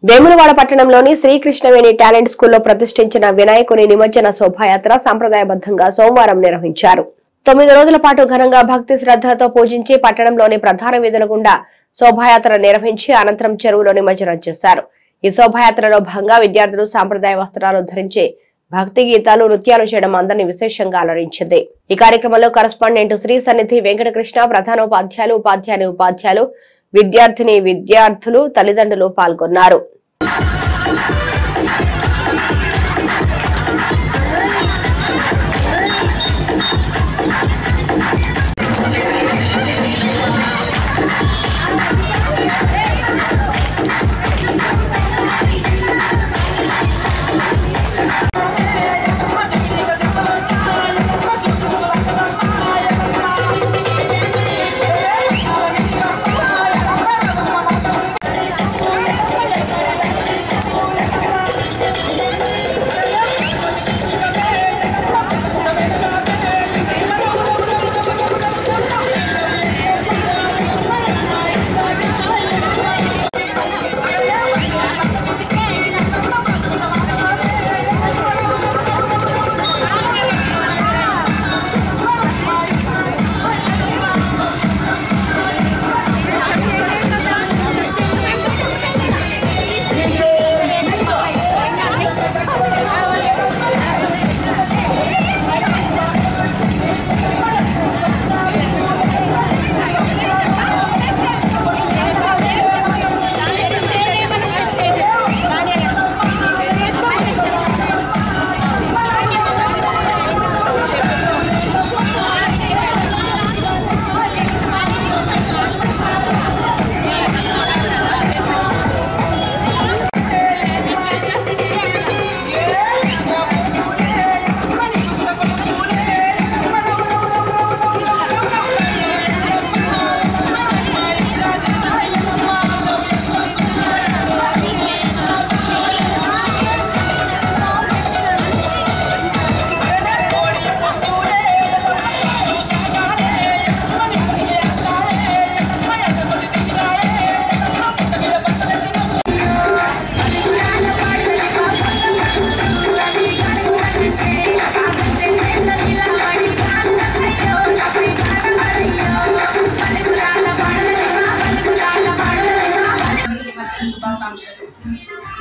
వేములవాడ పట్టణంలోని శ్రీకృష్ణవేణి టాలెంట్ స్కూల్లో ప్రతిష్ఠించిన వినాయకుని నిమజ్జన శోభాయాత్ర సంప్రదాయబద్ధంగా సోమవారం నిర్వహించారు. 9 రోజుల పాటు ఘనంగా భక్తి శ్రద్ధలతో పూజించి పట్టణంలోని ప్రధాన వీధుల గుండా శోభాయాత్ర నిర్వహించి అనంతరం చెరువులో నిమజ్జనం చేశారు. ఈ శోభాయాత్రలో భాగంగా విద్యార్థులు సాంప్రదాయ వస్త్రాలు ధరించి భక్తి గీతాలు, నృత్యాలు చేయడం అందరినీ విశేషంగా అలరించింది. ఈ కార్యక్రమంలో కరెస్పాండెంట్ శ్రీ సన్నిధి వెంకటకృష్ణ, ప్రధానోపాధ్యాయులు, ఉపాధ్యాయులు, విద్యార్థులు, తల్లిదండ్రులు పాల్గొన్నారు.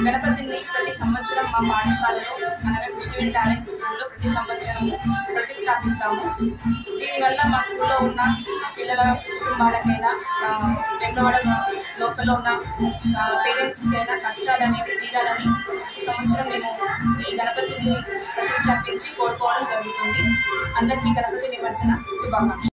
గణపతిని ప్రతి సంవత్సరం మా పాఠశాలలో అనగా కృష్ణవేణి టాలెంట్ స్కూల్లో ప్రతి సంవత్సరం ప్రతిష్టాపిస్తాము. దీనివల్ల మా స్కూల్లో ఉన్న పిల్లల కుటుంబాలకైనా వేములవాడ లోకల్లో ఉన్న పేరెంట్స్కైనా కష్టాలు అనేవి తీరాలని ఈ సంవత్సరం మేము ఈ గణపతిని ప్రతిష్టాపించి కోరుకోవడం జరుగుతుంది. అందరికీ గణపతి నిమజ్జన శుభాకాంక్షలు.